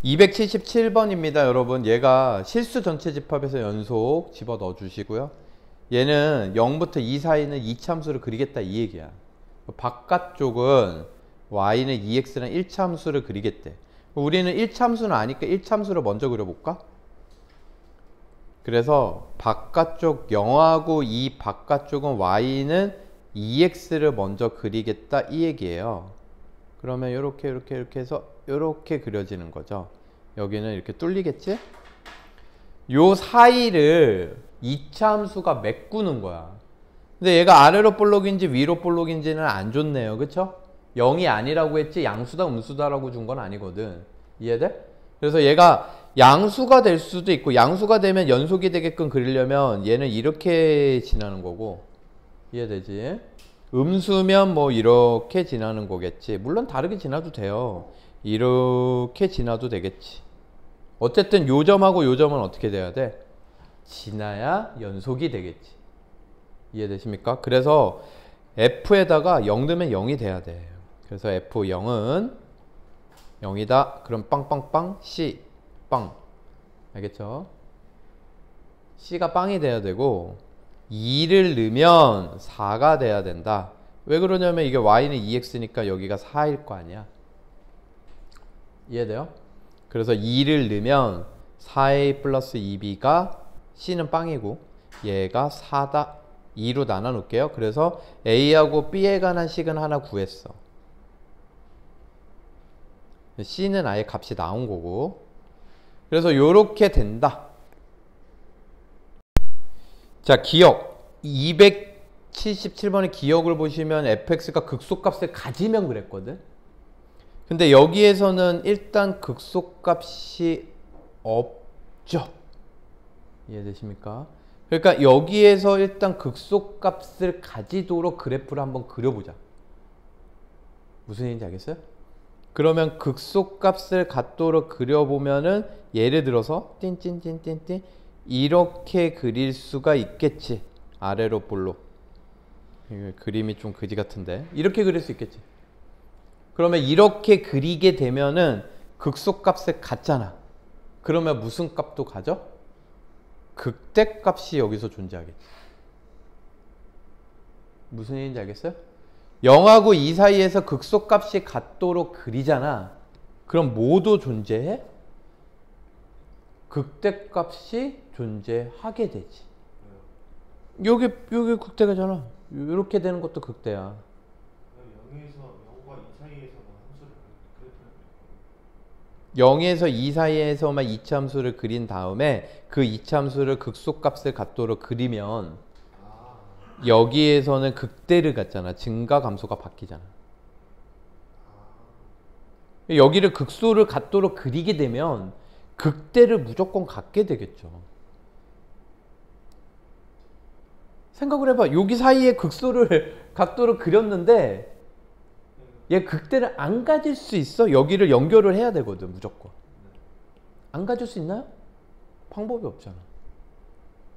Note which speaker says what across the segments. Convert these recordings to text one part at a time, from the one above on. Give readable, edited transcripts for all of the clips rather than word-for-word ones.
Speaker 1: 277번입니다, 여러분. 얘가 실수 전체 집합에서 연속 집어 넣어 주시고요. 얘는 0부터 2 사이는 이차함수를 그리겠다 이 얘기야. 바깥쪽은 y는 2x랑 1차함수를 그리겠대. 우리는 1차함수는 아니까 1차함수를 먼저 그려볼까? 그래서 바깥쪽 0하고 이 바깥쪽은 y는 2x를 먼저 그리겠다 이 얘기예요. 그러면 이렇게 해서 이렇게 그려지는 거죠. 여기는 이렇게 뚫리겠지? 요 사이를 2차 함수가 메꾸는 거야. 근데 얘가 아래로 볼록인지 위로 볼록인지는 안 줬네요. 그쵸? 0이 아니라고 했지 양수다 음수다라고 준 건 아니거든. 이해돼? 그래서 얘가 양수가 될 수도 있고 양수가 되면 연속이 되게끔 그리려면 얘는 이렇게 지나는 거고, 이해되지? 음수면 뭐 이렇게 지나는 거겠지. 물론 다르게 지나도 돼요. 이렇게 지나도 되겠지. 어쨌든 요 점하고 요 점은 어떻게 돼야 돼? 지나야 연속이 되겠지. 이해되십니까? 그래서 F에다가 0 넣으면 0이 돼야 돼. 그래서 F0은 0이다. 그럼 빵빵빵 C 빵. 알겠죠? C가 빵이 돼야 되고 2를 넣으면 4가 돼야 된다. 왜 그러냐면 이게 y는 2x니까 여기가 4일 거 아니야. 이해돼요? 그래서 2를 넣으면 4a 플러스 2b가 c는 빵이고 얘가 4다. 2로 나눠 놓을게요. 그래서 a하고 b에 관한 식은 하나 구했어. c는 아예 값이 나온 거고. 그래서 요렇게 된다. 자, 기억 277번의 기억을 보시면 fx가 극소값을 가지면 그랬거든. 근데 여기에서는 일단 극소값이 없죠. 이해되십니까? 그러니까 여기에서 일단 극소값을 가지도록 그래프를 한번 그려보자. 무슨 얘기인지 알겠어요? 그러면 극소값을 갖도록 그려보면은 예를 들어서 띵띵띵띵띵 이렇게 그릴 수가 있겠지. 아래로 볼록. 그림이 좀 그지 같은데 이렇게 그릴 수 있겠지. 그러면 이렇게 그리게 되면은 극소값을 갖잖아. 그러면 무슨 값도 가져? 극대값이 여기서 존재하겠지. 무슨 얘기인지 알겠어요? 0하고 2 사이에서 극소값이 같도록 그리잖아. 그럼 뭐도 존재해? 극대값이 존재하게 되지. 여기 극대가잖아. 이렇게 되는 것도 극대야. 0에서 2 사이에서만 2차 함수를 그린 다음에 그 2차 함수를 극소값을 갖도록 그리면 여기에서는 극대를 갖잖아. 증가 감소가 바뀌잖아. 여기를 극소를 갖도록 그리게 되면 극대를 무조건 갖게 되겠죠. 생각을 해봐. 여기 사이에 극소를 갖도록 그렸는데 얘 극대를 안 가질 수 있어? 여기를 연결을 해야 되거든. 무조건. 안 가질 수 있나요? 방법이 없잖아.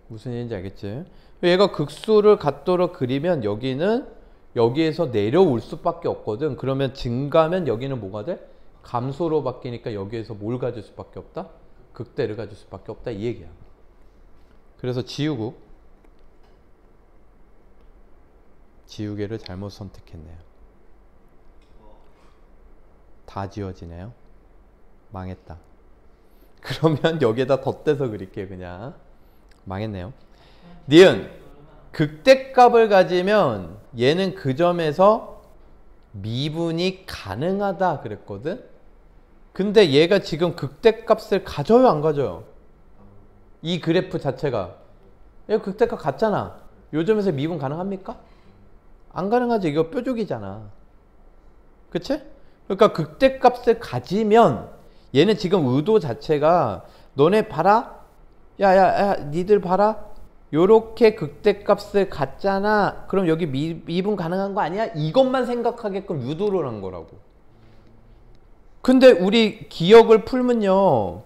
Speaker 1: 무슨 얘기인지 알겠지? 얘가 극소를 갖도록 그리면 여기는 여기에서 내려올 수밖에 없거든. 그러면 증가면 여기는 뭐가 돼? 감소로 바뀌니까 여기에서 뭘 가질 수밖에 없다? 극대를 가질 수밖에 없다 이 얘기야. 그래서 지우개를 잘못 선택했네요. 다 지워지네요. 망했다. 그러면 여기에다 덧대서 그릴게요. 그냥 망했네요. 니은 극대값을 가지면 얘는 그 점에서 미분이 가능하다 그랬거든. 근데 얘가 지금 극대값을 가져요 안 가져요? 이 그래프 자체가 얘 극대값 같잖아. 요 점에서 미분 가능합니까? 안 가능하지. 이거 뾰족이잖아. 그치? 그러니까 극대값을 가지면 얘는 지금 의도 자체가 너네 봐라. 야 니들 봐라. 요렇게 극대값을 갖잖아. 그럼 여기 미분 가능한 거 아니야? 이것만 생각하게끔 유도를 한 거라고. 근데 우리 기억을 풀면요.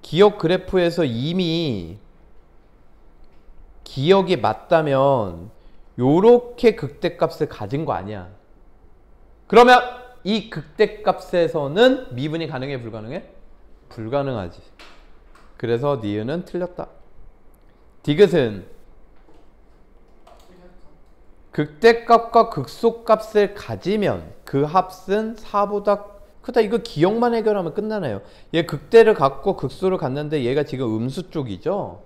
Speaker 1: 기억 그래프에서 이미 기억이 맞다면 요렇게 극대값을 가진 거 아니야. 그러면 이 극대값에서는 미분이 가능해 불가능해? 불가능하지. 그래서 니은은 틀렸다. 디귿은 극대값과 극소값을 가지면 그 합은 4보다 크다. 이거 기억만 해결하면 끝나네요. 얘 극대를 갖고 극소를 갖는데 얘가 지금 음수 쪽이죠.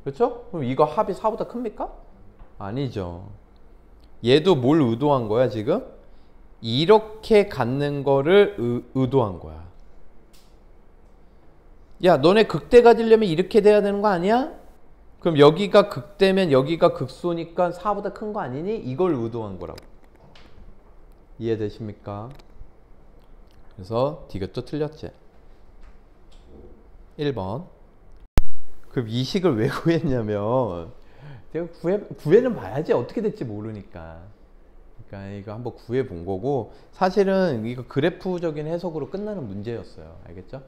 Speaker 1: 그렇죠? 그럼 이거 합이 4보다 큽니까? 아니죠. 얘도 뭘 의도한 거야 지금? 이렇게 갖는 거를 의도한 거야. 야, 너네 극대 가지려면 이렇게 돼야 되는 거 아니야? 그럼 여기가 극대면 여기가 극소니까 4보다 큰 거 아니니? 이걸 의도한 거라고. 이해되십니까? 그래서 디귿도 틀렸지. 1번. 그럼 이 식을 왜 구했냐면 내가 구해는 봐야지. 어떻게 될지 모르니까. 그러니까 이거 한번 구해 본 거고, 사실은 이거 그래프적인 해석으로 끝나는 문제였어요. 알겠죠?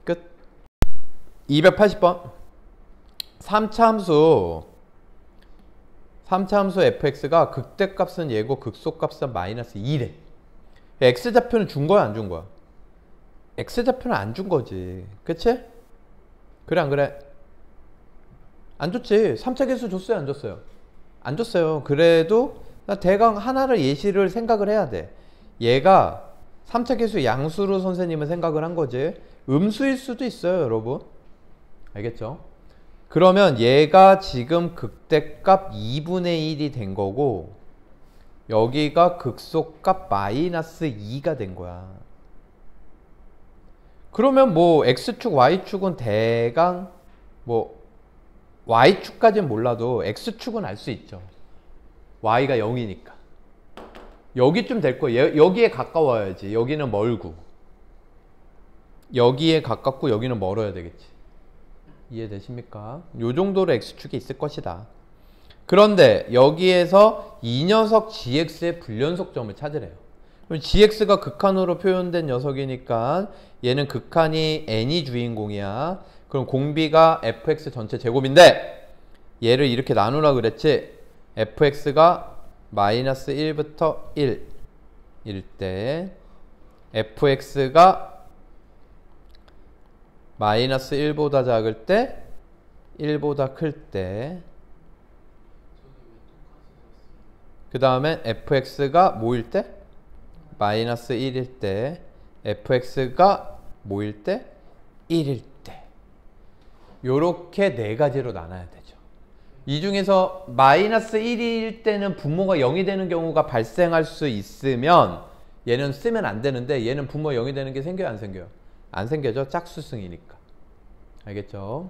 Speaker 1: 끝. 280번. 3차 함수 fx가 극대값은 얘고 극소값은 마이너스 2래. x좌표는 준 거야 안 준 거야? x좌표는 안 준 거지. 그치? 그래 안 그래? 안 줬지. 3차 계수 줬어요 안 줬어요? 안 줬어요. 그래도 나 대강 하나를 예시를 생각을 해야 돼. 얘가 3차 계수 양수로 선생님은 생각을 한 거지. 음수일 수도 있어요 여러분. 알겠죠? 그러면 얘가 지금 극대값 2분의 1이 된 거고 여기가 극소값 마이너스 2가 된 거야. 그러면 뭐 x축 y축은 대강 뭐 y축까지는 몰라도 x축은 알 수 있죠. y가 0이니까 여기쯤 될 거예요. 여기에 가까워야지. 여기는 멀고 여기에 가깝고 여기는 멀어야 되겠지. 이해되십니까? 요 정도로 x축이 있을 것이다. 그런데 여기에서 이 녀석 gx의 불연속점을 찾으래요. 그럼 gx가 극한으로 표현된 녀석이니까 얘는 극한이 n이 주인공이야. 그럼 공비가 fx 전체 제곱인데 얘를 이렇게 나누라 그랬지. fx가 마이너스 1부터 1일 때 fx가 마이너스 1보다 작을 때 1보다 클 때 그 다음에 fx가 뭐일 때? 마이너스 1일 때 fx가 뭐일 때? 1일 때 요렇게 네 가지로 나눠야 되죠. 이 중에서 마이너스 1일 때는 분모가 0이 되는 경우가 발생할 수 있으면 얘는 쓰면 안 되는데 얘는 분모 0이 되는 게 생겨요 안 생겨요? 안 생겨져. 짝수승이니까. 알겠죠?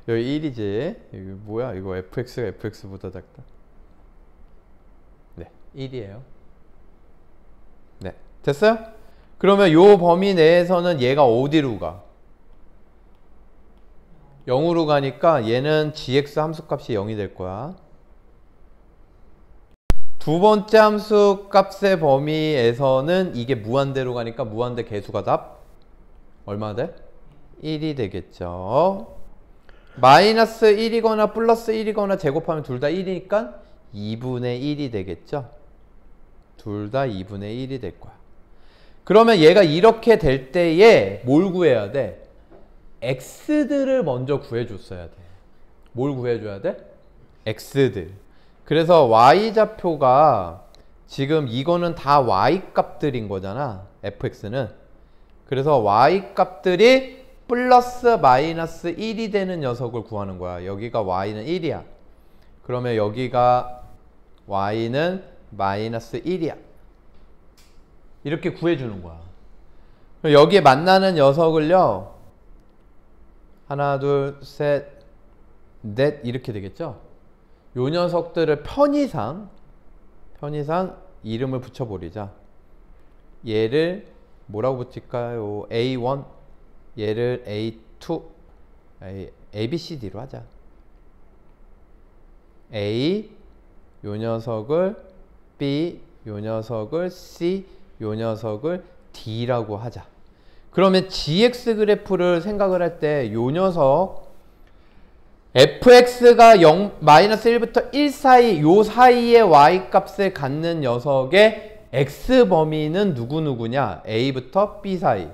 Speaker 1: 여기 1이지. 이거 뭐야? 이거 fx가 fx보다 작다. 네, 1이에요. 네, 됐어요? 그러면 요 범위 내에서는 얘가 어디로 가? 0으로 가니까 얘는 gx 함수값이 0이 될 거야. 두 번째 함수 값의 범위에서는 이게 무한대로 가니까 무한대 개수가 답 얼마 돼? 1이 되겠죠. 마이너스 1이거나 플러스 1이거나 제곱하면 둘 다 1이니까 2분의 1이 되겠죠. 둘 다 2분의 1이 될 거야. 그러면 얘가 이렇게 될 때에 뭘 구해야 돼? x들을 먼저 구해줬어야 돼. 뭘 구해줘야 돼? x들. 그래서 y좌표가 지금 이거는 다 y값들인 거잖아. fx는. 그래서 y값들이 플러스 마이너스 1이 되는 녀석을 구하는 거야. 여기가 y는 1이야. 그러면 여기가 y는 마이너스 1이야. 이렇게 구해주는 거야. 여기에 만나는 녀석을요. 하나, 둘, 셋, 넷 이렇게 되겠죠. 요 녀석들을 편의상 이름을 붙여버리자. 얘를 뭐라고 붙일까요? A1, 얘를 A2, ABCD로 하자. A, 요 녀석을 B, 요 녀석을 C, 요 녀석을 D라고 하자. 그러면 GX 그래프를 생각을 할 때 요 녀석 fx가 0, 마이너스 1부터 1 사이 요 사이의 y값을 갖는 녀석의 x 범위는 누구누구냐? a부터 b 사이,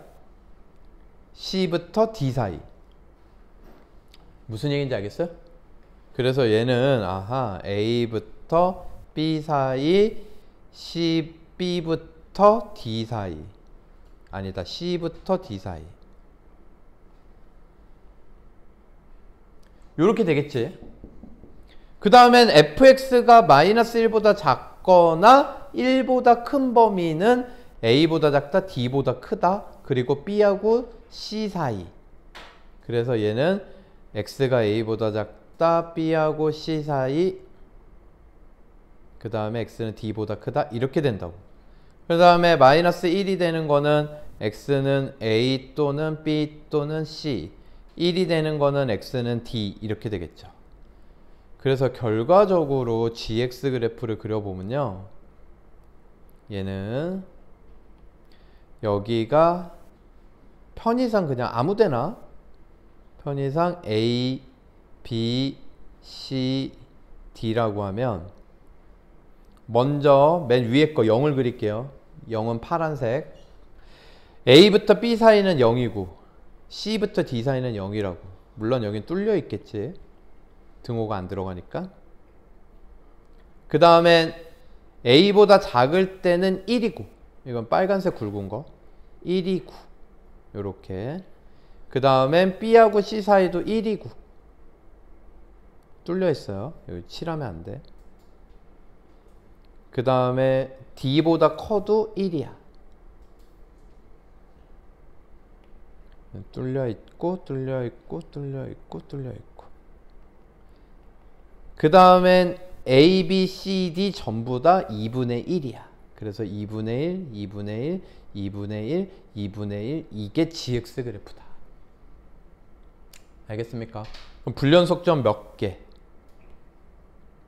Speaker 1: c부터 d 사이. 무슨 얘기인지 알겠어요? 그래서 얘는 a부터 b 사이, b부터 d 사이. 아니다, c부터 d 사이. 요렇게 되겠지. 그 다음엔 fx가 마이너스 1보다 작거나 1보다 큰 범위는 a보다 작다, d보다 크다. 그리고 b하고 c 사이. 그래서 얘는 x가 a보다 작다, b하고 c 사이. 그 다음에 x는 d보다 크다. 이렇게 된다고. 그 다음에 마이너스 1이 되는 거는 x는 a 또는 b 또는 c. 1이 되는 거는 x는 d. 이렇게 되겠죠. 그래서 결과적으로 gx 그래프를 그려보면요. 얘는 여기가 편의상 그냥 아무데나 편의상 a, b, c, d라고 하면 먼저 맨 위에 거 0을 그릴게요. 0은 파란색. a부터 b 사이는 0이고 c부터 d 사이는 0이라고. 물론 여긴 뚫려 있겠지. 등호가 안 들어가니까. 그 다음엔 a보다 작을 때는 1이고, 이건 빨간색 굵은 거 1이고, 요렇게. 그 다음엔 b하고 c 사이도 1이고, 뚫려 있어요. 여기 칠하면 안 돼. 그 다음에 d보다 커도 1이야. 뚫려 있고, 뚫려 있고, 뚫려 있고, 뚫려 있고. 그 다음엔 A, B, C, D 전부 다 2분의 1이야. 그래서 2분의 1, 2분의 1, 2분의 1, 2분의 1. 이게 GX 그래프다. 알겠습니까? 그럼 불연속점 몇 개?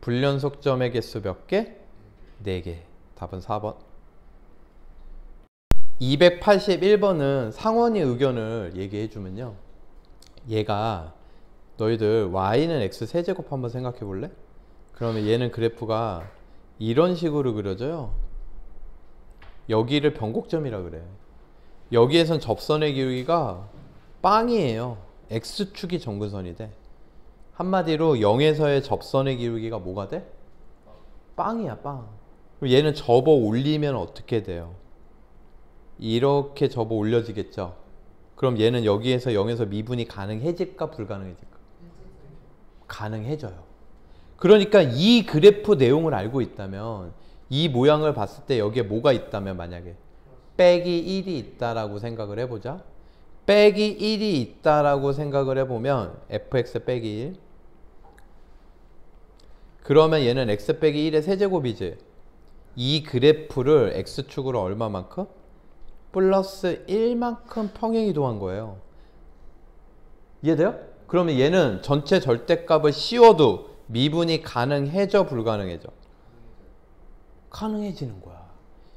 Speaker 1: 불연속점의 개수 몇 개? 4개. 답은 4번. 281번은 상원이 의견을 얘기해 주면요. 얘가 너희들 y는 x 세제곱 한번 생각해 볼래? 그러면 얘는 그래프가 이런 식으로 그려져요. 여기를 변곡점이라 그래. 여기에선 접선의 기울기가 빵이에요. x축이 정근선이 돼. 한마디로 0에서의 접선의 기울기가 뭐가 돼? 빵이야, 빵. 그럼 얘는 접어 올리면 어떻게 돼요? 이렇게 접어 올려지겠죠? 그럼 얘는 여기에서 0에서 미분이 가능해질까 불가능해질까? 가능해져요. 그러니까 이 그래프 내용을 알고 있다면, 이 모양을 봤을 때 여기에 뭐가 있다면, 만약에 빼기 1이 있다라고 생각을 해보자. 빼기 1이 있다라고 생각을 해보면 fx 빼기 1. 그러면 얘는 x 빼기 1의 세제곱이지. 이 그래프를 x축으로 얼마만큼? 플러스 1만큼 평행이동한 거예요. 이해돼요? 그러면 얘는 전체 절대값을 씌워도 미분이 가능해져 불가능해져? 가능해지는 거야.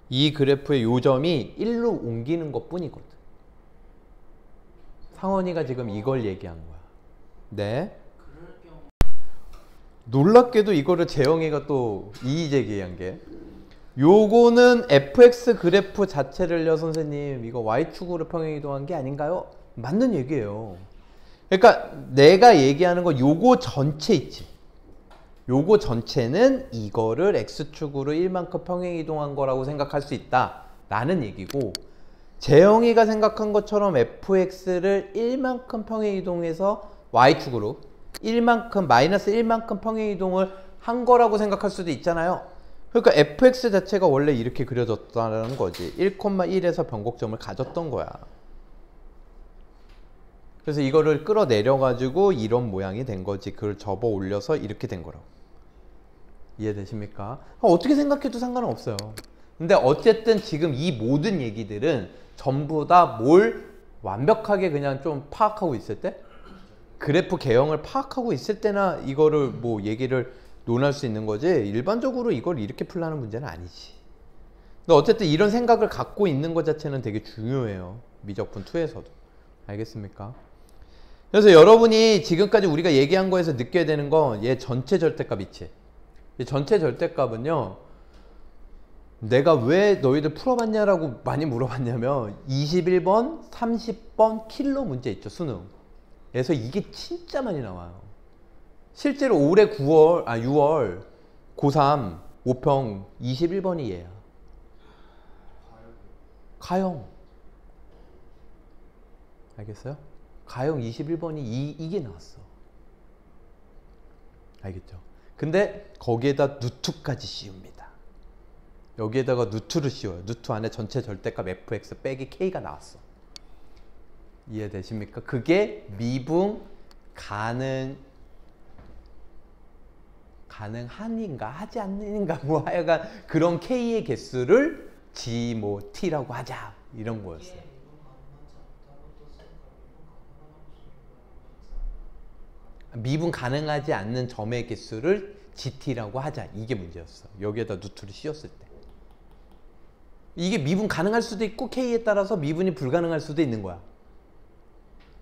Speaker 1: 이 그래프의 요점이 1로 옮기는 것 뿐이거든. 상원이가 지금 이걸 얘기한 거야. 네. 놀랍게도 이거를 재영이가 또 이의제기한 게, 요거는 fx 그래프 자체를요 선생님 이거 y축으로 평행이동한 게 아닌가요? 맞는 얘기예요. 그러니까 내가 얘기하는 건 요거 전체 있지. 요거 전체는 이거를 x축으로 1만큼 평행이동한 거라고 생각할 수 있다 라는 얘기고, 재영이가 생각한 것처럼 fx를 1만큼 평행이동해서 y축으로 1만큼 마이너스 1만큼 평행이동을 한 거라고 생각할 수도 있잖아요. 그러니까 fx 자체가 원래 이렇게 그려졌다는 거지. 1,1에서 변곡점을 가졌던 거야. 그래서 이거를 끌어내려 가지고 이런 모양이 된 거지. 그걸 접어 올려서 이렇게 된 거라고. 이해되십니까? 어떻게 생각해도 상관은 없어요. 근데 어쨌든 지금 이 모든 얘기들은 전부 다 뭘 완벽하게 그냥 좀 파악하고 있을 때, 그래프 개형을 파악하고 있을 때나 이거를 뭐 얘기를 논할 수 있는 거지, 일반적으로 이걸 이렇게 풀라는 문제는 아니지. 근데 어쨌든 이런 생각을 갖고 있는 것 자체는 되게 중요해요. 미적분 2에서도. 알겠습니까? 그래서 여러분이 지금까지 우리가 얘기한 거에서 느껴야 되는 건 얘 전체 절대값 있지. 이 전체 절대값은요, 내가 왜 너희들 풀어봤냐라고 많이 물어봤냐면 21번, 30번 킬러 문제 있죠, 수능. 그래서 이게 진짜 많이 나와요. 실제로 올해 6월 고3 5평 21번이 얘야. 가형. 알겠어요? 가형 21번이 이게 나왔어. 알겠죠? 근데 거기에다 누투까지 씌웁니다. 여기에다가 누투를 씌워요. 누투 안에 전체 절대값 fx 빼기 k가 나왔어. 이해되십니까? 그게 미분 가능한인가 하지 않는가 뭐 하여간 그런 k의 개수를 g 뭐 t라고 하자 이런 거였어요. 미분 가능하지 않는 점의 개수를 gt라고 하자 이게 문제였어. 여기에다 누투를 씌웠을 때 이게 미분 가능할 수도 있고 k에 따라서 미분이 불가능할 수도 있는 거야.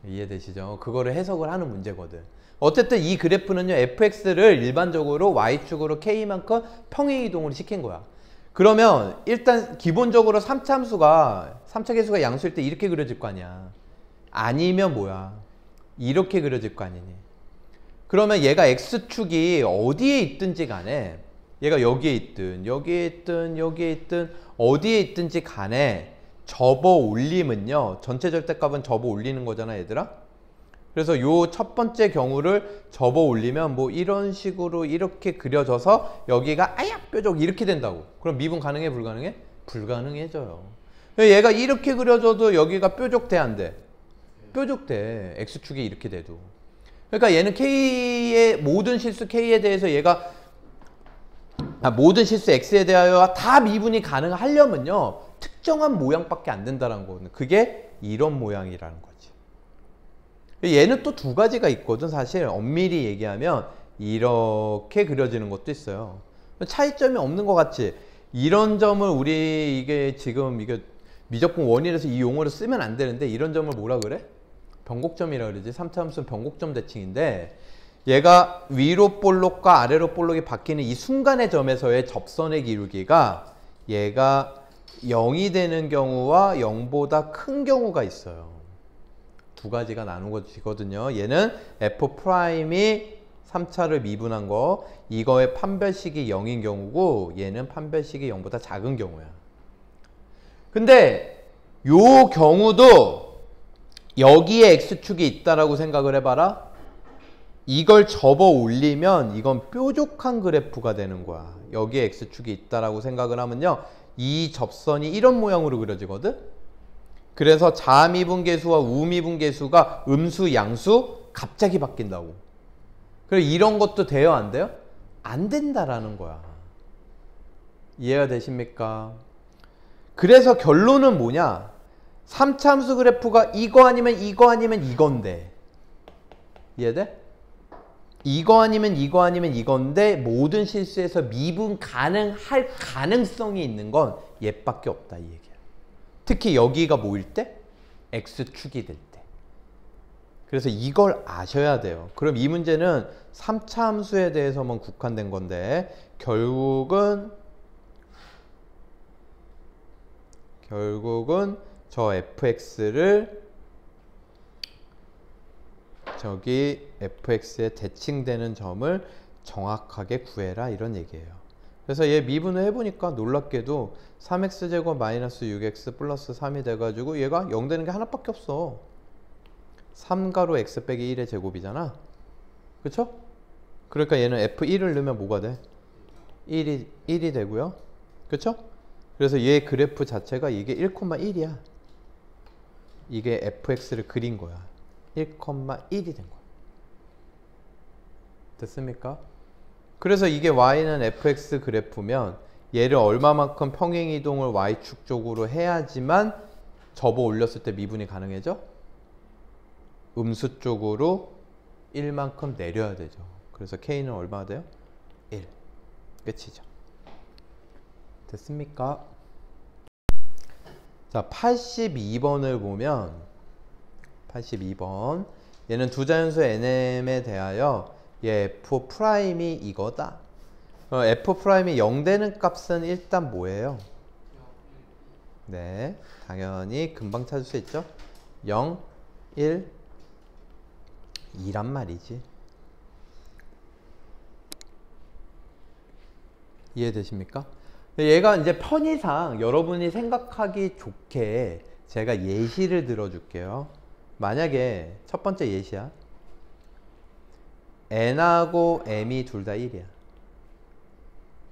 Speaker 1: 이해되시죠? 그거를 해석을 하는 문제거든. 어쨌든 이 그래프는요 fx를 일반적으로 y축으로 k만큼 평행이동을 시킨 거야. 그러면 일단 기본적으로 3차 계수가 양수일 때 이렇게 그려질 거 아니야. 아니면 뭐야 이렇게 그려질 거 아니니. 그러면 얘가 x축이 어디에 있든지 간에 얘가 여기에 있든 여기에 있든 여기에 있든 어디에 있든지 간에 접어 올리면요 전체 절대값은 접어 올리는 거잖아 얘들아. 그래서 요 첫 번째 경우를 접어 올리면 뭐 이런 식으로 이렇게 그려져서 여기가 아야 뾰족 이렇게 된다고. 그럼 미분 가능해 불가능해? 불가능해져요. 얘가 이렇게 그려져도 여기가 뾰족돼 안 돼? 뾰족돼. x축이 이렇게 돼도. 그러니까 얘는 k의 모든 실수 k에 대해서 얘가 모든 실수 x에 대하여 다 미분이 가능하려면요 특정한 모양밖에 안 된다는 거거든. 그게 이런 모양이라는 거지. 얘는 또 두 가지가 있거든. 사실 엄밀히 얘기하면 이렇게 그려지는 것도 있어요. 차이점이 없는 것 같지. 이런 점을 우리 이게 지금 이게 미적분 원인에서 이 용어를 쓰면 안 되는데 이런 점을 뭐라 그래? 변곡점이라 그러지. 3차 함수는 변곡점 대칭인데 얘가 위로 볼록과 아래로 볼록이 바뀌는 이 순간의 점에서의 접선의 기울기가 얘가 0이 되는 경우와 0보다 큰 경우가 있어요. 두 가지가 나누어지거든요. 얘는 f'이 3차를 미분한 거 이거의 판별식이 0인 경우고 얘는 판별식이 0보다 작은 경우야. 근데 요 경우도 여기에 x축이 있다라고 생각을 해봐라. 이걸 접어 올리면 이건 뾰족한 그래프가 되는 거야. 여기에 x축이 있다라고 생각을 하면요. 이 접선이 이런 모양으로 그려지거든. 그래서 자미분계수와 우미분계수가 음수, 양수 갑자기 바뀐다고. 그래서 이런 것도 돼요? 안 돼요? 안 된다라는 거야. 이해가 되십니까? 그래서 결론은 뭐냐? 3차 함수 그래프가 이거 아니면 이거 아니면 이건데. 이해돼? 이거 아니면 이거 아니면 이건데 모든 실수에서 미분 가능할 가능성이 있는 건 얘밖에 없다 이 얘기야. 특히 여기가 뭐일 때? x축이 될 때. 그래서 이걸 아셔야 돼요. 그럼 이 문제는 3차 함수에 대해서만 국한된 건데 결국은 저 fx를 저기 fx에 대칭되는 점을 정확하게 구해라 이런 얘기예요. 그래서 얘 미분을 해보니까 놀랍게도 3x제곱 마이너스 6x 플러스 3이 돼가지고 얘가 0 되는 게 하나밖에 없어. 3가로 x 빼기 1의 제곱이잖아. 그쵸? 그러니까 얘는 f1을 넣으면 뭐가 돼? 1이 되고요. 그쵸? 그래서 얘 그래프 자체가 이게 1,1이야. 이게 fx를 그린 거야. 1,1이 된 거야. 됐습니까? 그래서 이게 y는 fx 그래프면 얘를 얼마만큼 평행이동을 y축 쪽으로 해야지만 접어 올렸을 때 미분이 가능해져? 음수 쪽으로 1만큼 내려야 되죠. 그래서 k는 얼마가 돼요? 1. 끝이죠. 됐습니까? 자, 82번을 보면 82번 얘는 두 자연수 nm에 대하여 얘 f'이 이거다. f 프라임이 0 되는 값은 일단 뭐예요? 네, 당연히 금방 찾을 수 있죠. 0, 1, 2란 말이지. 이해되십니까? 얘가 이제 편의상 여러분이 생각하기 좋게 제가 예시를 들어줄게요. 만약에 첫 번째 예시야. n하고 m이 둘 다 1이야.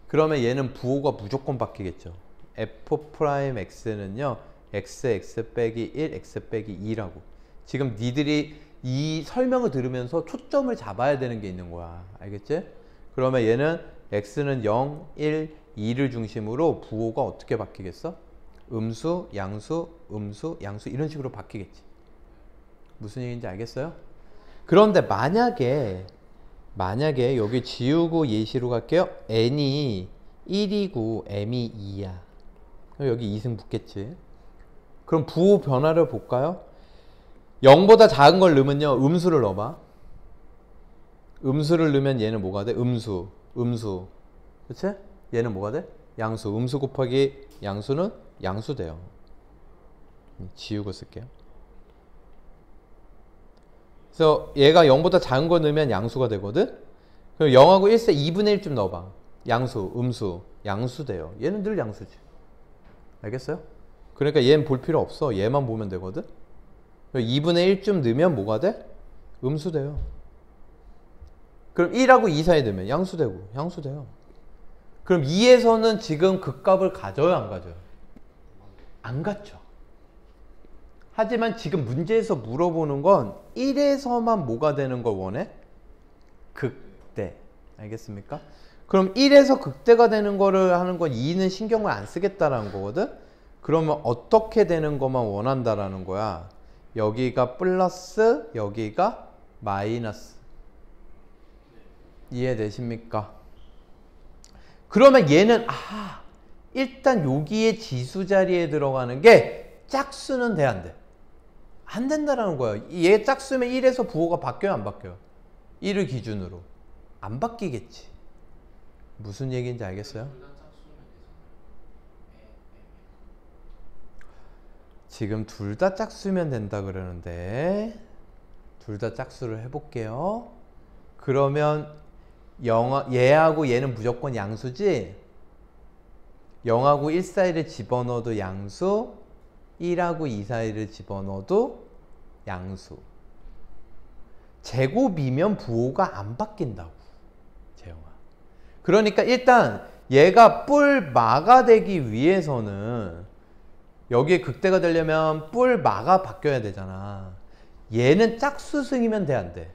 Speaker 1: 그러면 얘는 부호가 무조건 바뀌겠죠. f'x는요 x 빼기 1, x 빼기 2라고. 지금 니들이 이 설명을 들으면서 초점을 잡아야 되는 게 있는 거야. 알겠지? 그러면 얘는 x는 0, 1, 2를 중심으로 부호가 어떻게 바뀌겠어? 음수, 양수, 음수, 양수 이런 식으로 바뀌겠지. 무슨 얘기인지 알겠어요? 그런데 만약에 여기 지우고 예시로 갈게요. n이 1이고 m이 2야. 여기 2승 붙겠지. 그럼 부호 변화를 볼까요? 0보다 작은 걸 넣으면요 음수를 넣어봐. 음수를 넣으면 얘는 뭐가 돼? 음수. 그치? 얘는 뭐가 돼? 양수. 음수 곱하기 양수는 양수 돼요. 지우고 쓸게요. 그래서 얘가 0보다 작은 거 넣으면 양수가 되거든? 그럼 0하고 1세 2분의 1쯤 넣어봐. 양수, 음수, 양수 돼요. 얘는 늘 양수지. 알겠어요? 그러니까 얘는 볼 필요 없어. 얘만 보면 되거든? 2분의 1쯤 넣으면 뭐가 돼? 음수 돼요. 그럼 1하고 2 사이에 넣으면 양수 되고, 양수 돼요. 그럼 2에서는 지금 그 값을 가져요, 안 가져요? 안 갖죠. 하지만 지금 문제에서 물어보는 건 1에서만 뭐가 되는 걸 원해? 극대. 알겠습니까? 그럼 1에서 극대가 되는 거를 하는 건 2는 신경을 안 쓰겠다라는 거거든? 그러면 어떻게 되는 것만 원한다라는 거야? 여기가 플러스, 여기가 마이너스. 이해되십니까? 그러면 얘는 일단 여기에 지수 자리에 들어가는 게 짝수는 돼, 안 돼? 안 된다라는 거야. 얘 짝수면 1에서 부호가 바뀌어요, 안 바뀌어요? 1을 기준으로. 안 바뀌겠지. 무슨 얘기인지 알겠어요? 지금 둘 다 짝수면 된다 그러는데 둘 다 짝수를 해볼게요. 그러면 얘하고 얘는 무조건 양수지? 0하고 1 사이를 집어넣어도 양수, 1하고 2 사이를 집어넣어도 양수. 제곱이면 부호가 안 바뀐다고, 재영아. 그러니까 일단 얘가 뿔마가 되기 위해서는 여기에 극대가 되려면 뿔마가 바뀌어야 되잖아. 얘는 짝수승이면 돼, 안 돼?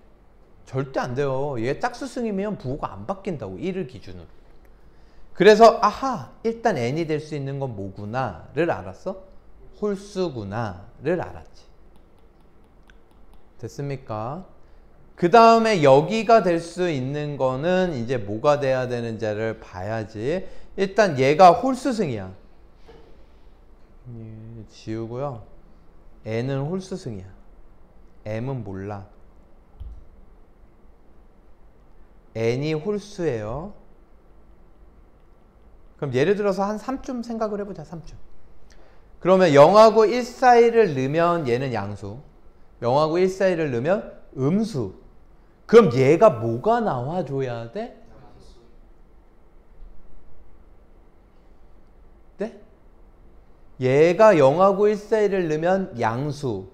Speaker 1: 절대 안 돼요. 얘 짝수승이면 부호가 안 바뀐다고, 1을 기준으로. 그래서 일단 n이 될 수 있는 건 뭐구나를 알았어? 홀수구나를 알았지. 됐습니까? 그 다음에 여기가 될 수 있는 거는 이제 뭐가 돼야 되는지를 봐야지. 일단 얘가 홀수승이야. 지우고요. n은 홀수승이야. m은 몰라. n이 홀수예요. 그럼 예를 들어서 한 3쯤 생각을 해보자. 3쯤. 그러면 0하고 1 사이를 넣으면 얘는 양수, 0하고 1 사이를 넣으면 음수. 그럼 얘가 뭐가 나와줘야 돼? 네? 얘가 0하고 1 사이를 넣으면 양수,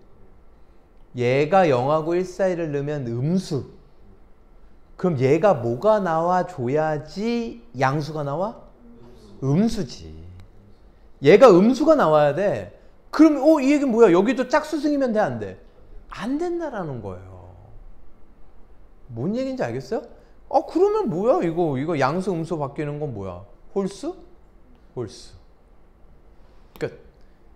Speaker 1: 얘가 0하고 1 사이를 넣으면 음수. 그럼 얘가 뭐가 나와줘야지 양수가 나와? 음수지. 얘가 음수가 나와야 돼. 그럼 이 얘기는 뭐야? 여기도 짝수승이면 돼, 안 돼? 안 된다라는 거예요. 뭔 얘기인지 알겠어요? 그러면 뭐야? 이거 양수 음수 바뀌는 건 뭐야? 홀수? 홀수. 끝.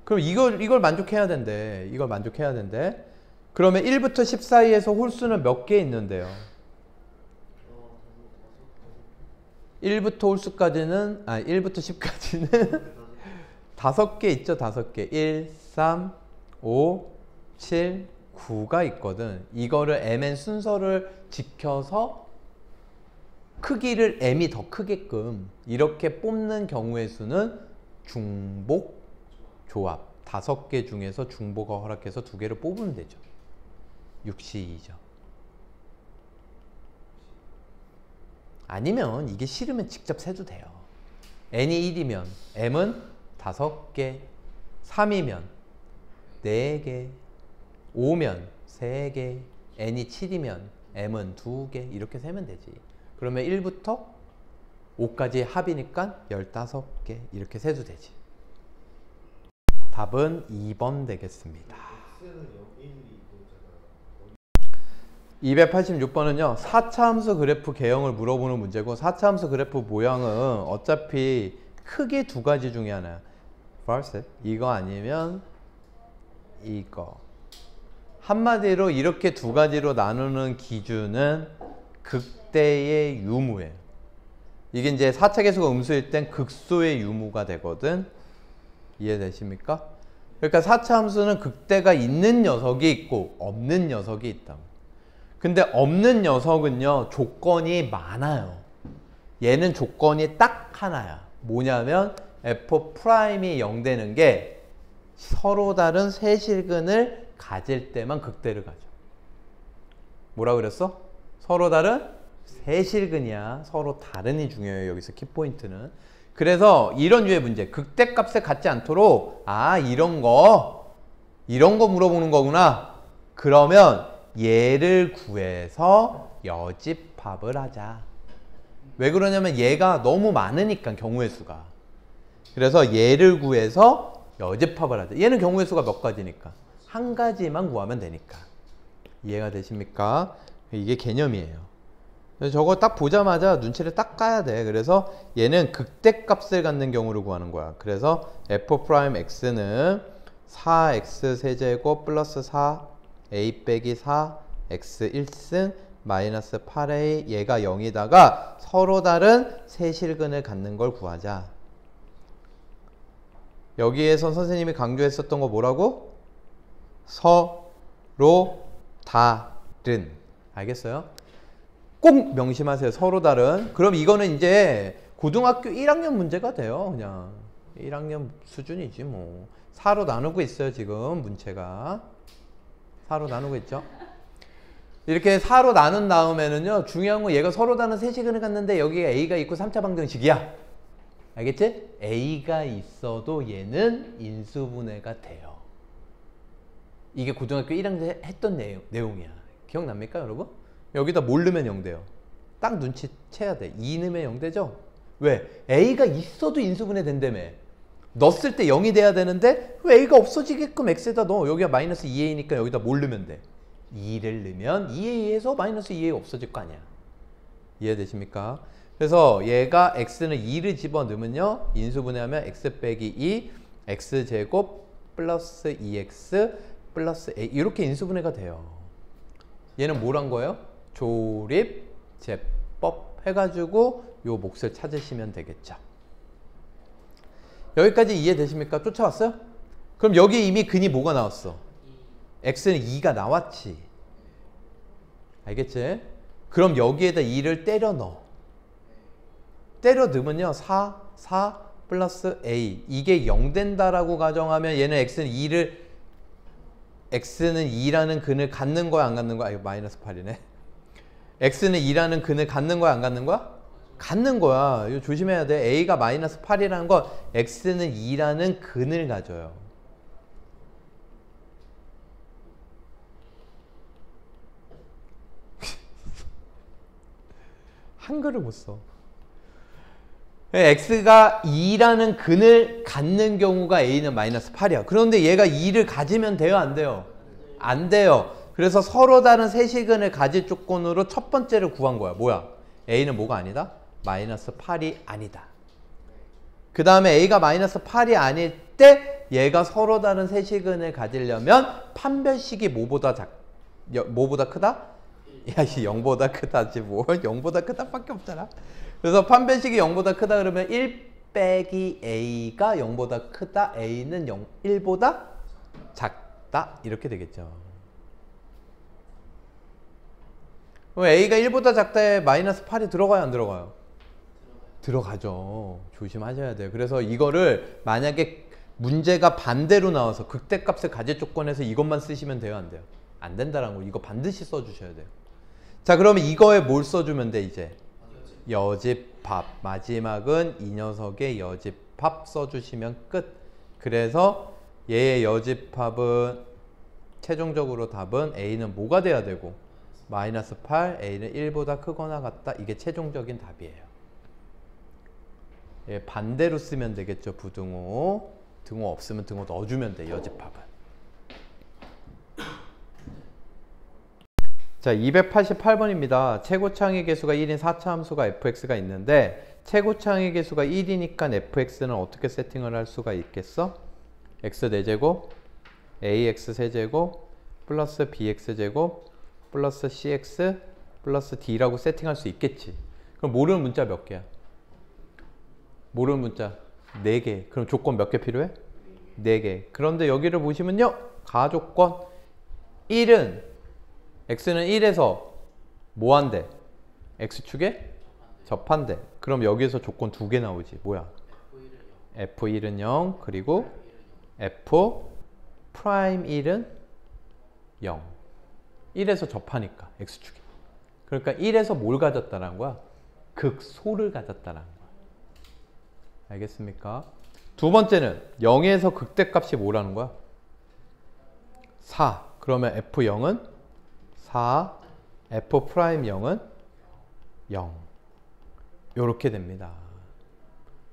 Speaker 1: 그럼 이걸 만족해야 된대. 이걸 만족해야 된대. 그러면 1부터 10 사이에서 홀수는 몇 개 있는데요? 1부터 홀수까지는 1부터 10까지는 5개 있죠. 5개. 1, 3, 5, 7, 9가 있거든. 이거를 mn 순서를 지켜서 크기를 m이 더 크게끔 이렇게 뽑는 경우의 수는 중복 조합. 5개 중에서 중복을 허락해서 2개를 뽑으면 되죠. 6C2죠. 아니면 이게 싫으면 직접 세도 돼요. n이 1이면 m은 5개, 3이면 4개, 5면 3개, n이 7이면 m은 2개 이렇게 세면 되지. 그러면 1부터 5까지 합이니까 15개 이렇게 세도 되지. 답은 2번 되겠습니다. 286번은요. 4차 함수 그래프 개형을 물어보는 문제고 4차 함수 그래프 모양은 어차피 크게 2가지 중에 하나야. first, 이거 아니면 이거. 한마디로 이렇게 2가지로 나누는 기준은 극대의 유무예요. 이게 이제 4차 계수가 음수일 땐 극소의 유무가 되거든. 이해되십니까? 그러니까 4차 함수는 극대가 있는 녀석이 있고 없는 녀석이 있다. 근데 없는 녀석은요 조건이 많아요. 얘는 조건이 딱 하나야. 뭐냐면 f'이 0 되는 게 서로 다른 세실근을 가질 때만 극대를 가져. 뭐라 그랬어? 서로 다른 세실근이야. 서로 다른이 중요해요. 여기서 키포인트는. 그래서 이런 류의 문제, 극대값에 같지 않도록 이런 거 물어보는 거구나. 그러면 얘를 구해서 여집합을 하자. 왜 그러냐면 얘가 너무 많으니까 경우의 수가. 그래서 얘를 구해서 여집합을 하자. 얘는 경우의 수가 몇 가지니까 한 가지만 구하면 되니까. 이해가 되십니까? 이게 개념이에요. 저거 딱 보자마자 눈치를 딱 까야 돼. 그래서 얘는 극대값을 갖는 경우를 구하는 거야. 그래서 f'x는 4x 세제곱 플러스 4a 빼기 4 x 1승 마이너스 8a 얘가 0이다가 서로 다른 세실근을 갖는 걸 구하자. 여기에서 선생님이 강조했었던 거 뭐라고? 서로 다른. 알겠어요? 꼭 명심하세요. 서로 다른. 그럼 이거는 이제 고등학교 1학년 문제가 돼요. 그냥 1학년 수준이지 뭐. 4로 나누고 있어요. 지금 문체가 4로 나누고 있죠. 이렇게 4로 나눈 다음에는요 중요한 건 얘가 서로 다른 세시근을 갖는데 여기에 a가 있고 3차 방정식이야. 알겠지? a가 있어도 얘는 인수분해가 돼요. 이게 고등학교 1학년 때 했던 내용이야. 기억납니까 여러분? 여기다 뭘 넣으면 0 돼요? 딱 눈치채야 돼. 2 넣으면 0 되죠? 왜? a가 있어도 인수분해 된다며. 넣었을 때 0이 돼야 되는데 왜 a가 없어지게끔 x에다 넣어? 여기가 마이너스 2a니까 여기다 뭘 넣으면 돼? 2를 넣으면 2a에서 마이너스 2a 없어질 거 아니야. 이해되십니까? 그래서 얘가 x는 2를 집어넣으면요 인수분해하면 x 빼기 2 x제곱 플러스 2x 플러스 a 이렇게 인수분해가 돼요. 얘는 뭘 한 거예요? 조립, 제법 해가지고 요 몫을 찾으시면 되겠죠. 여기까지 이해되십니까? 쫓아왔어요? 그럼 여기 이미 근이 뭐가 나왔어? x는 2가 나왔지. 알겠지? 그럼 여기에다 2를 때려 넣어. 때려 넣으면요 4 플러스 a 이게 0 된다라고 가정하면 얘는 x는 2라는 근을 갖는 거야 안 갖는 거야? 이거 마이너스 8이네. x는 2라는 근을 갖는 거야 안 갖는 거야? 갖는 거야. 이거 조심해야 돼. a가 마이너스 8이라는 건 x는 2라는 근을 가져요. 한글을 못 써. x가 2라는 근을 갖는 경우가 a는 마이너스 8이야. 그런데 얘가 2를 가지면 돼요? 안 돼요? 안 돼요. 그래서 서로 다른 세시근을 가질 조건으로 첫 번째를 구한 거야. 뭐야? a는 뭐가 아니다? 마이너스 8이 아니다. 그 다음에 a가 마이너스 8이 아닐 때 얘가 서로 다른 세시근을 가지려면 판별식이 뭐보다 크다? 야, 0보다 크다지 뭐. 0보다 크다 밖에 없잖아. 그래서 판별식이 0보다 크다 그러면 1 빼기 a가 0보다 크다. a는 1보다 작다. 이렇게 되겠죠. 그럼 A가 1보다 작다에 마이너스 8이 들어가요, 안 들어가요? 들어가죠. 조심하셔야 돼요. 그래서 이거를 만약에 문제가 반대로 나와서 극대값을 가질 조건에서 이것만 쓰시면 돼요, 안 돼요? 안 된다는 거. 이거 반드시 써주셔야 돼요. 자, 그러면 이거에 뭘 써주면 돼, 이제? 여집합. 마지막은 이 녀석의 여집합 써주시면 끝. 그래서 얘의 여집합은 최종적으로 답은 A는 뭐가 돼야 되고 마이너스 8, A는 1보다 크거나 같다. 이게 최종적인 답이에요. 예, 반대로 쓰면 되겠죠. 부등호. 등호 없으면 등호 넣어주면 돼. 여집합은. 자, 288번입니다. 최고창의 개수가 1인 4차 함수가 fx가 있는데 최고창의 개수가 1이니까 fx는 어떻게 세팅을 할 수가 있겠어? x 4제곱 ax 세제곱 플러스 bx 제곱 플러스 cx 플러스 d라고 세팅할 수 있겠지. 그럼 모르는 문자 몇 개야? 모르는 문자 4개. 그럼 조건 몇 개 필요해? 4개. 그런데 여기를 보시면요. 가조건 1은 x는 1에서 뭐한대? x축에 접한대. 그럼 여기에서 조건 2개 나오지. 뭐야? f1은 0 그리고 f 프라임 1은 0. 1에서 접하니까 x축에. 그러니까 1에서 뭘 가졌다는 거야? 극소를 가졌다는 거야. 알겠습니까? 두 번째는 0에서 극대값이 뭐라는 거야? 4. 그러면 f0은 4, f 프라임 0은 0. 요렇게 됩니다.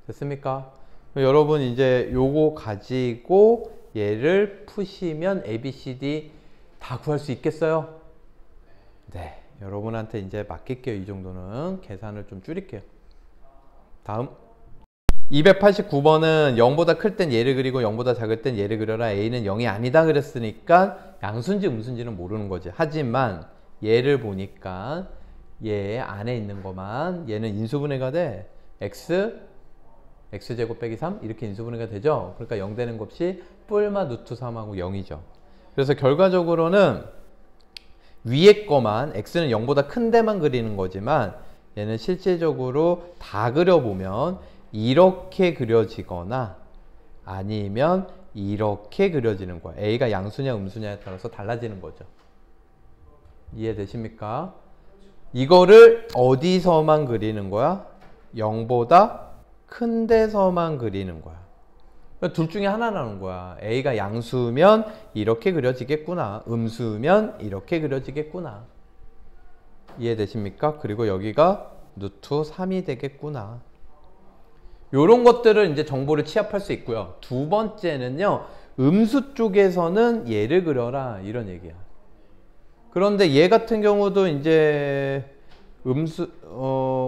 Speaker 1: 됐습니까? 여러분 이제 요거 가지고 얘를 푸시면 A, B, C, D 다 구할 수 있겠어요? 네. 여러분한테 이제 맡길게요. 이 정도는. 계산을 좀 줄일게요. 다음. 289번은 0보다 클 땐 얘를 그리고 0보다 작을 땐 얘를 그려라. A는 0이 아니다 그랬으니까 양수인지 음수인지는 모르는 거지. 하지만 얘를 보니까 얘 안에 있는 것만 얘는 인수분해가 돼. x제곱 빼기 3 이렇게 인수분해가 되죠. 그러니까 0 되는 값이 뿔마 루트 3하고 0이죠. 그래서 결과적으로는 위에 거만 x는 0보다 큰 데만 그리는 거지만 얘는 실제적으로 다 그려보면 이렇게 그려지거나 아니면 이렇게 그려지는 거야. A가 양수냐 음수냐에 따라서 달라지는 거죠. 이해되십니까? 이거를 어디서만 그리는 거야? 0보다 큰 데서만 그리는 거야. 둘 중에 하나라는 거야. A가 양수면 이렇게 그려지겠구나. 음수면 이렇게 그려지겠구나. 이해되십니까? 그리고 여기가 루트 3이 되겠구나. 요런 것들을 이제 정보를 취합할 수 있고요. 두 번째는요. 음수 쪽에서는 얘를 그려라. 이런 얘기야. 그런데 얘 같은 경우도 이제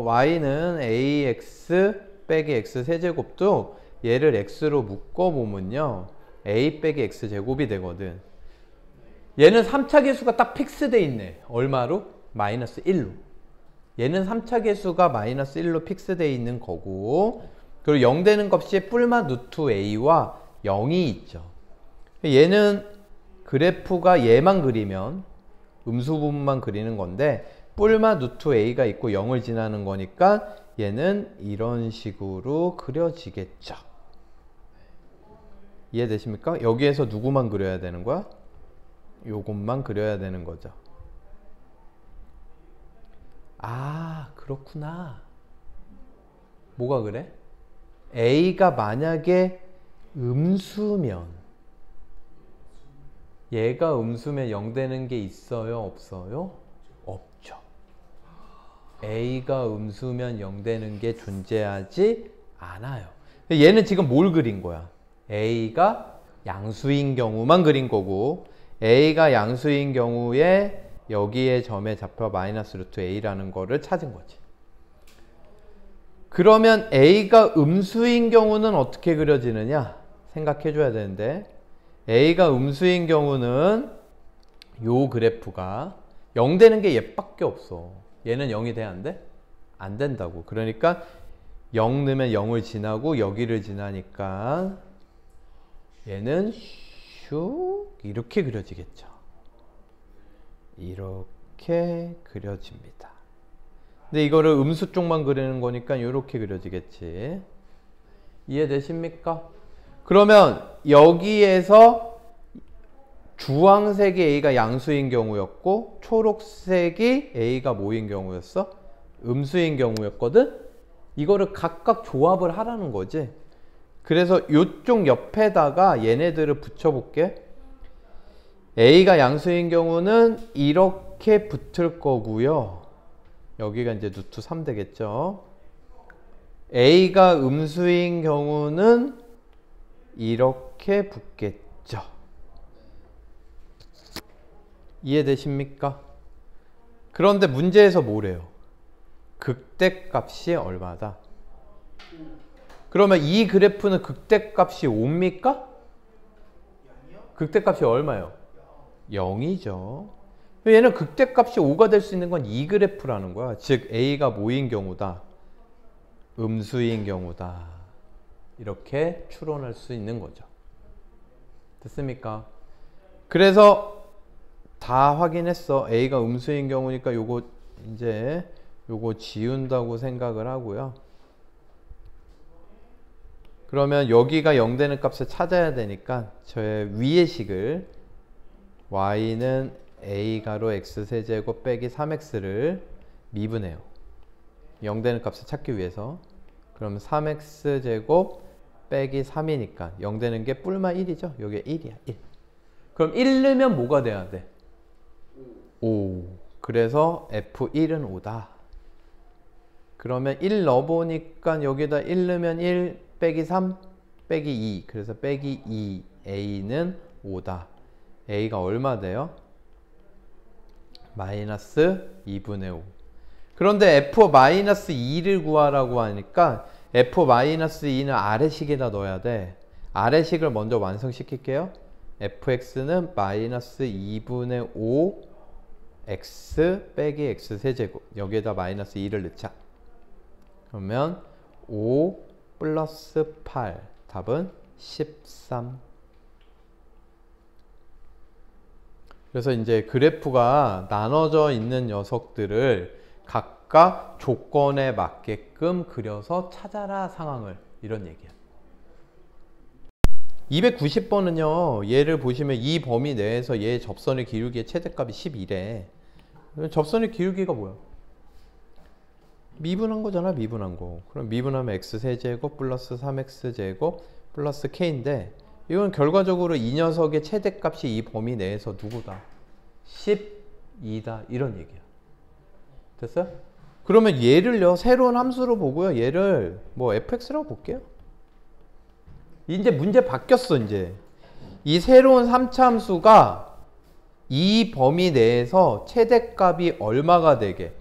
Speaker 1: y는 ax 빼기 x 세제곱도 얘를 x로 묶어보면요. a 빼기 x 제곱이 되거든. 얘는 3차 계수가 딱 픽스돼 있네. 얼마로? 마이너스 1로. 얘는 3차 계수가 마이너스 1로 픽스돼 있는 거고 그리고 0 되는 값이 뿔마 루트 a와 0이 있죠. 얘는 그래프가 얘만 그리면 음수 부분만 그리는 건데 뿔마 루트 a가 있고 0을 지나는 거니까 얘는 이런 식으로 그려지겠죠. 이해되십니까? 여기에서 누구만 그려야 되는 거야? 요것만 그려야 되는 거죠. 아, 그렇구나. 뭐가 그래? A가 만약에 음수면 얘가 음수면 0 되는 게 있어요? 없어요? 없죠. A가 음수면 0 되는 게 존재하지 않아요. 얘는 지금 뭘 그린 거야? A가 양수인 경우만 그린 거고 A가 양수인 경우에 여기에 점의 좌표 마이너스 루트 A라는 거를 찾은 거지. 그러면 A가 음수인 경우는 어떻게 그려지느냐? 생각해 줘야 되는데 A가 음수인 경우는 요 그래프가 0 되는 게 얘밖에 없어. 얘는 0이 돼? 안 돼? 안 된다고. 그러니까 0 넣으면 0을 지나고 여기를 지나니까 얘는 슉 이렇게 그려지겠죠. 이렇게 이렇게 그려집니다. 근데 이거를 음수 쪽만 그리는 거니까 이렇게 그려지겠지. 이해되십니까? 그러면 여기에서 주황색이 A가 양수인 경우였고 초록색이 A가 뭐인 경우였어? 음수인 경우였거든? 이거를 각각 조합을 하라는 거지. 그래서 이쪽 옆에다가 얘네들을 붙여볼게. A가 양수인 경우는 이렇게 붙을 거고요. 여기가 이제 루트 3 되겠죠. A가 음수인 경우는 이렇게 붙겠죠. 이해되십니까? 그런데 문제에서 뭐래요? 극대값이 얼마다? 그러면 이 그래프는 극대값이 5입니까? 극대값이 얼마요? 0이죠. 얘는 극대값이 5가 될 수 있는 건 이 그래프라는 거야. 즉 A가 뭐인 경우다? 음수인 경우다. 이렇게 추론할 수 있는 거죠. 됐습니까? 그래서 다 확인했어. A가 음수인 경우니까 요거 이제 요거 지운다고 생각을 하고요. 그러면 여기가 0 되는 값을 찾아야 되니까 저의 위의 식을 y는 a가로 x세제곱 빼기 3x를 미분해요. 0 되는 값을 찾기 위해서. 그러면 3x제곱 빼기 3이니까 0 되는 게 뿔마 1이죠. 여기가 1이야. 1. 그럼 1 넣으면 뭐가 돼야 돼? 5. 그래서 F1은 5다. 그러면 1 넣어보니까 여기다 1 넣으면 1 빼기 3 빼기 2. 그래서 빼기 2. A는 5다. A가 얼마 돼요? 마이너스 2분의 5. 그런데 F-2를 구하라고 하니까 F-2는 아래식에다 넣어야 돼. 아래식을 먼저 완성시킬게요. fx는 마이너스 2분의 5 x 빼기 x 세제곱. 여기에다 마이너스 2를 넣자. 그러면 5 플러스 8. 답은 13. 그래서 이제 그래프가 나눠져 있는 녀석들을 각각 조건에 맞게끔 그려서 찾아라 상황을. 이런 얘기야. 290번은요. 얘를 보시면 이 범위 내에서 얘 접선의 기울기의 최대값이 12래. 접선의 기울기가 뭐야? 미분한 거잖아. 미분한 거. 그럼 미분하면 x세제곱 플러스 3x제곱 플러스 k인데 이건 결과적으로 이 녀석의 최대값이 이 범위 내에서 누구다? 12다. 이런 얘기야. 됐어요? 그러면 얘를요. 새로운 함수로 보고요. 얘를 뭐 fx라고 볼게요. 이제 문제 바뀌었어. 이제 이 새로운 3차 함수가 이 범위 내에서 최대값이 얼마가 되게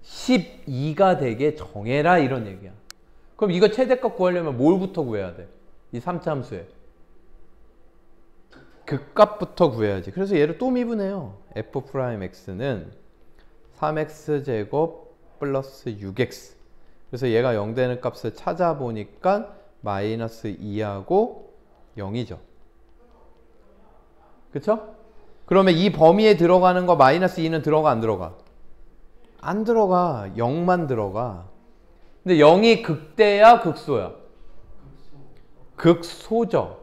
Speaker 1: 12가 되게 정해라. 이런 얘기야. 그럼 이거 최대값 구하려면 뭘부터 구해야 돼? 이 3차 함수에 극값부터 구해야지. 그래서 얘를 또 미분해요. f'x는 3x제곱 플러스 6x. 그래서 얘가 0 되는 값을 찾아보니까 마이너스 2하고 0이죠. 그쵸? 그러면 이 범위에 들어가는 거 마이너스 2는 들어가 안 들어가? 안 들어가. 0만 들어가. 근데 0이 극대야 극소야? 극소죠.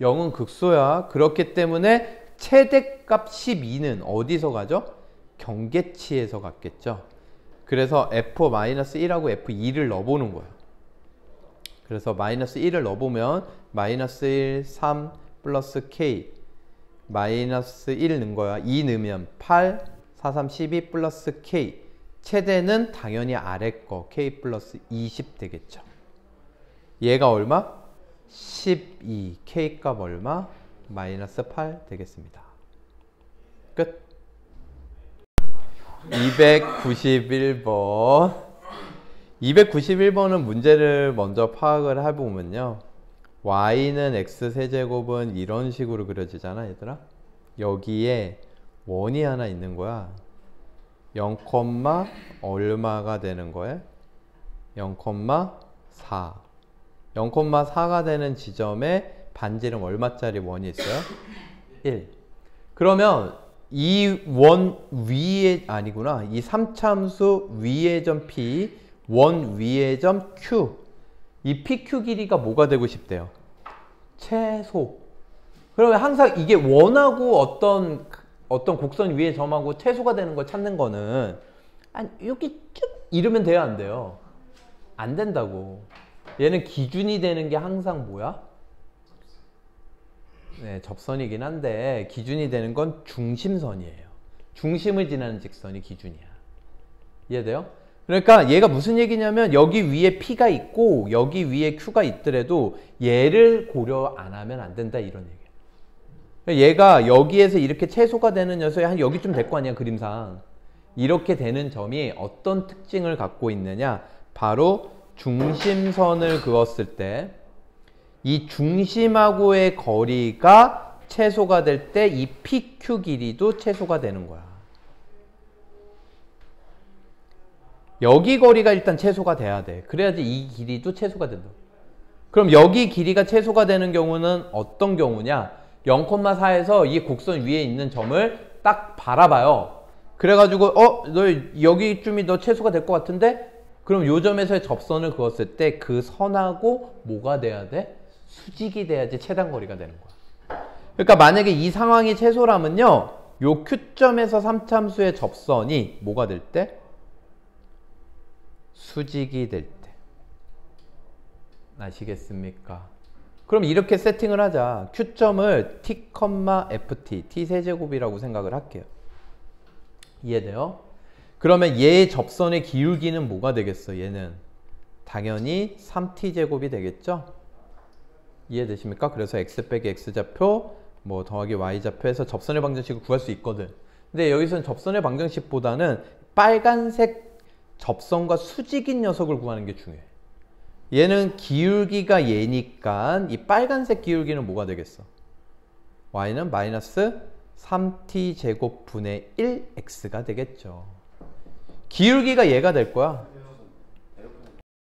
Speaker 1: 0은 극소야. 그렇기 때문에 최대값 12는 어디서 가죠? 경계치에서 갔겠죠. 그래서 f-1하고 f2를 넣어보는 거예요. 그래서 마이너스 1을 넣어보면 마이너스 1, 3 플러스 k 마이너스 1 넣은 거야. 2 넣으면 8, 4, 3, 12 플러스 k. 최대는 당연히 아래 거 k 플러스 20 되겠죠. 얘가 얼마? 12. k 값 얼마? 마이너스 8 되겠습니다. 끝. 291번. 291번은 문제를 먼저 파악을 해보면요. y는 x세제곱은 이런 식으로 그려지잖아, 얘들아. 여기에 원이 하나 있는 거야. 0, 얼마가 되는 거야? 0,4. 0,4가 되는 지점에 반지름 얼마짜리 원이 있어요? 1. 그러면 이 원 위에 아니구나. 이 3참수 위의 점 P, 원 위의 점 Q. 이 PQ 길이가 뭐가 되고 싶대요? 최소. 그러면 항상 이게 원하고 어떤 곡선 위의 점하고 최소가 되는 걸 찾는 거는 아니 여기 쭉 이러면 돼요, 안 돼요? 안 된다고. 얘는 기준이 되는 게 항상 뭐야? 네, 접선이긴 한데 기준이 되는 건 중심선이에요. 중심을 지나는 직선이 기준이야. 이해돼요? 그러니까 얘가 무슨 얘기냐면 여기 위에 P가 있고 여기 위에 Q가 있더라도 얘를 고려 안 하면 안 된다 이런 얘기야. 얘가 여기에서 이렇게 최소가 되는 녀석이 한 여기쯤 될 거 아니야, 그림상. 이렇게 되는 점이 어떤 특징을 갖고 있느냐? 바로 중심선을 그었을 때 이 중심하고의 거리가 최소가 될 때 이 PQ 길이도 최소가 되는 거야. 여기 거리가 일단 최소가 돼야 돼. 그래야지 이 길이도 최소가 된다. 그럼 여기 길이가 최소가 되는 경우는 어떤 경우냐? 0,4에서 이 곡선 위에 있는 점을 딱 바라봐요. 그래가지고 너 여기쯤이 너 최소가 될 것 같은데? 그럼 요 점에서의 접선을 그었을 때 그 선하고 뭐가 돼야 돼? 수직이 돼야지 최단거리가 되는 거야. 그러니까 만약에 이 상황이 최소라면요, 요 Q점에서 3참수의 접선이 뭐가 될 때? 수직이 될 때. 아시겠습니까? 그럼 이렇게 세팅을 하자. Q점을 T, FT, T세제곱이라고 생각을 할게요. 이해돼요? 그러면 얘의 접선의 기울기는 뭐가 되겠어? 얘는 당연히 3T제곱이 되겠죠? 이해되십니까? 그래서 X 빼기 X좌표 뭐 더하기 Y좌표에서 접선의 방정식을 구할 수 있거든. 근데 여기서는 접선의 방정식보다는 빨간색 접선과 수직인 녀석을 구하는 게 중요해. 얘는 기울기가 얘니까 이 빨간색 기울기는 뭐가 되겠어? Y는 마이너스 3T제곱 분의 1X가 되겠죠. 기울기가 얘가 될 거야.